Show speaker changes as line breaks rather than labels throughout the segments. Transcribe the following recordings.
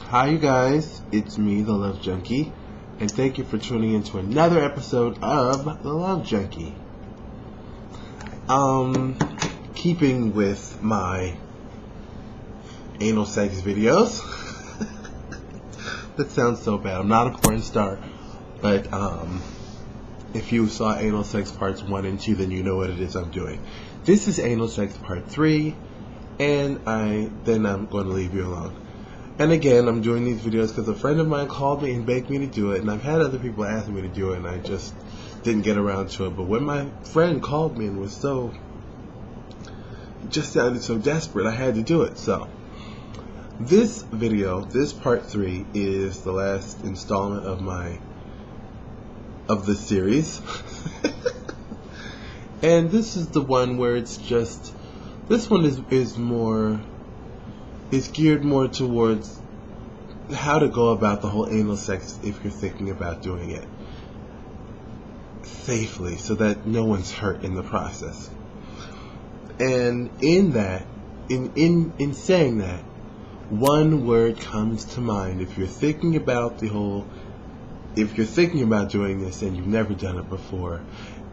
Hi you guys, it's me, the Love Junkie, and thank you for tuning in to another episode of The Love Junkie. Keeping with my anal sex videos. That sounds so bad. I'm not a porn star, but if you saw anal sex parts 1 and 2, then you know what it is I'm doing. This is anal sex part 3, and I'm going to leave you alone. And again, I'm doing these videos because a friend of mine called me and begged me to do it, and I've had other people ask me to do it, and I just didn't get around to it. But when my friend called me and was just sounded so desperate, I had to do it. So this video, this part 3, is the last installment of the series. And this is the one where it's just, this one is geared more towards how to go about the whole anal sex if you're thinking about doing it safely, so that no one's hurt in the process. And in that, in saying that, one word comes to mind if you're thinking about doing this and you've never done it before,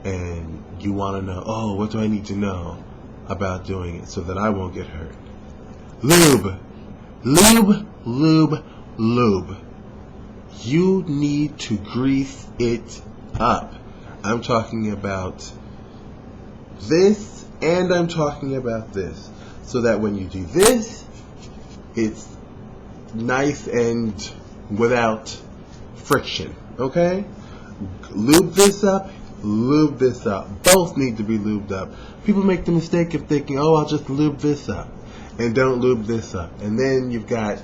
and you want to know, oh, what do I need to know about doing it so that I won't get hurt? Lube. Lube, lube, lube. You need to grease it up. I'm talking about this, and I'm talking about this. So that when you do this, it's nice and without friction. Okay? Lube this up, lube this up. Both need to be lubed up. People make the mistake of thinking, oh, I'll just lube this up, and don't lube this up, and then you've got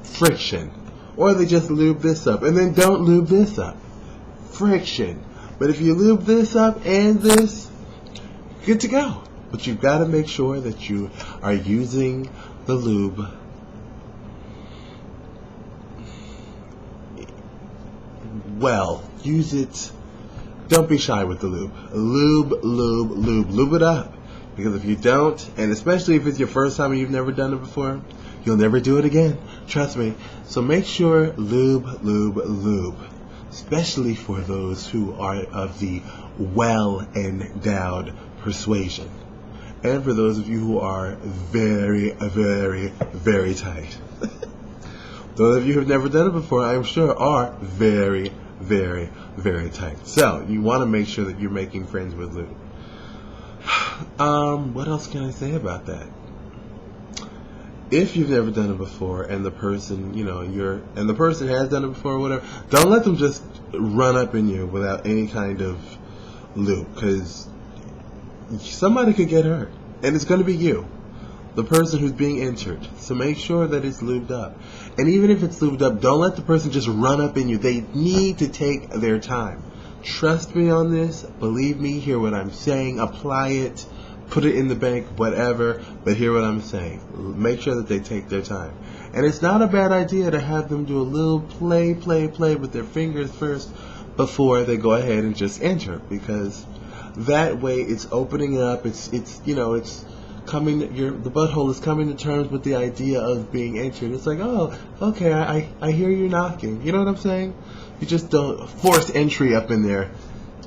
friction. Or they just lube this up and then don't lube this up, friction. But if you lube this up and this, good to go. But you've got to make sure that you are using the lube well. Use it. Don't be shy with the lube. Lube, lube, lube. Lube it up. Because if you don't, and especially if it's your first time and you've never done it before, you'll never do it again. Trust me. So make sure lube, lube, lube. Especially for those who are of the well-endowed persuasion. And for those of you who are very, very, very tight. Those of you who have never done it before, I'm sure, are very, very, very tight. So you want to make sure that you're making friends with lube. What else can I say about that? If you've never done it before, and the person, and the person has done it before or whatever, don't let them just run up in you without any kind of lube, because somebody could get hurt, and it's going to be you, the person who's being entered. So make sure that it's lubed up. And even if it's lubed up, don't let the person just run up in you. They need to take their time. Trust me on this. Believe me. Hear what I'm saying. Apply it. Put it in the bank. Whatever. But hear what I'm saying. Make sure that they take their time. And it's not a bad idea to have them do a little play with their fingers first before they go ahead and just enter. Because that way it's opening up. It's coming. The butthole is coming to terms with the idea of being entered. It's like, oh, okay, I hear you knocking. You know what I'm saying? You just don't force entry up in there.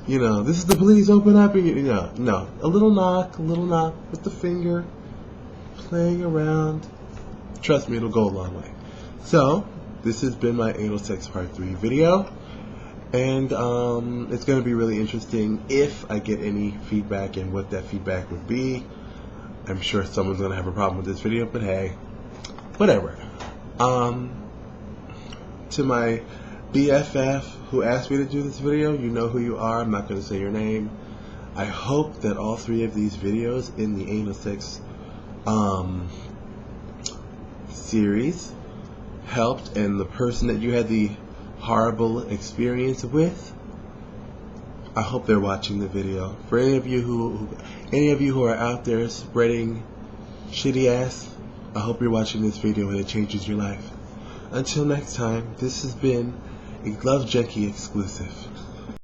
This is the police, open up. And no. A little knock with the finger, playing around. Trust me, it'll go a long way. So, this has been my anal sex part 3 video. And it's going to be really interesting if I get any feedback and what that feedback would be. I'm sure someone's going to have a problem with this video, but hey, whatever. To my BFF who asked me to do this video, you know who you are. I'm not going to say your name. I hope that all 3 of these videos in the anal sex series helped, and the person that you had the horrible experience with, I hope they're watching the video. For any of you who are out there spreading shitty ass, I hope you're watching this video and it changes your life. Until next time, this has been a Love Junkie exclusive.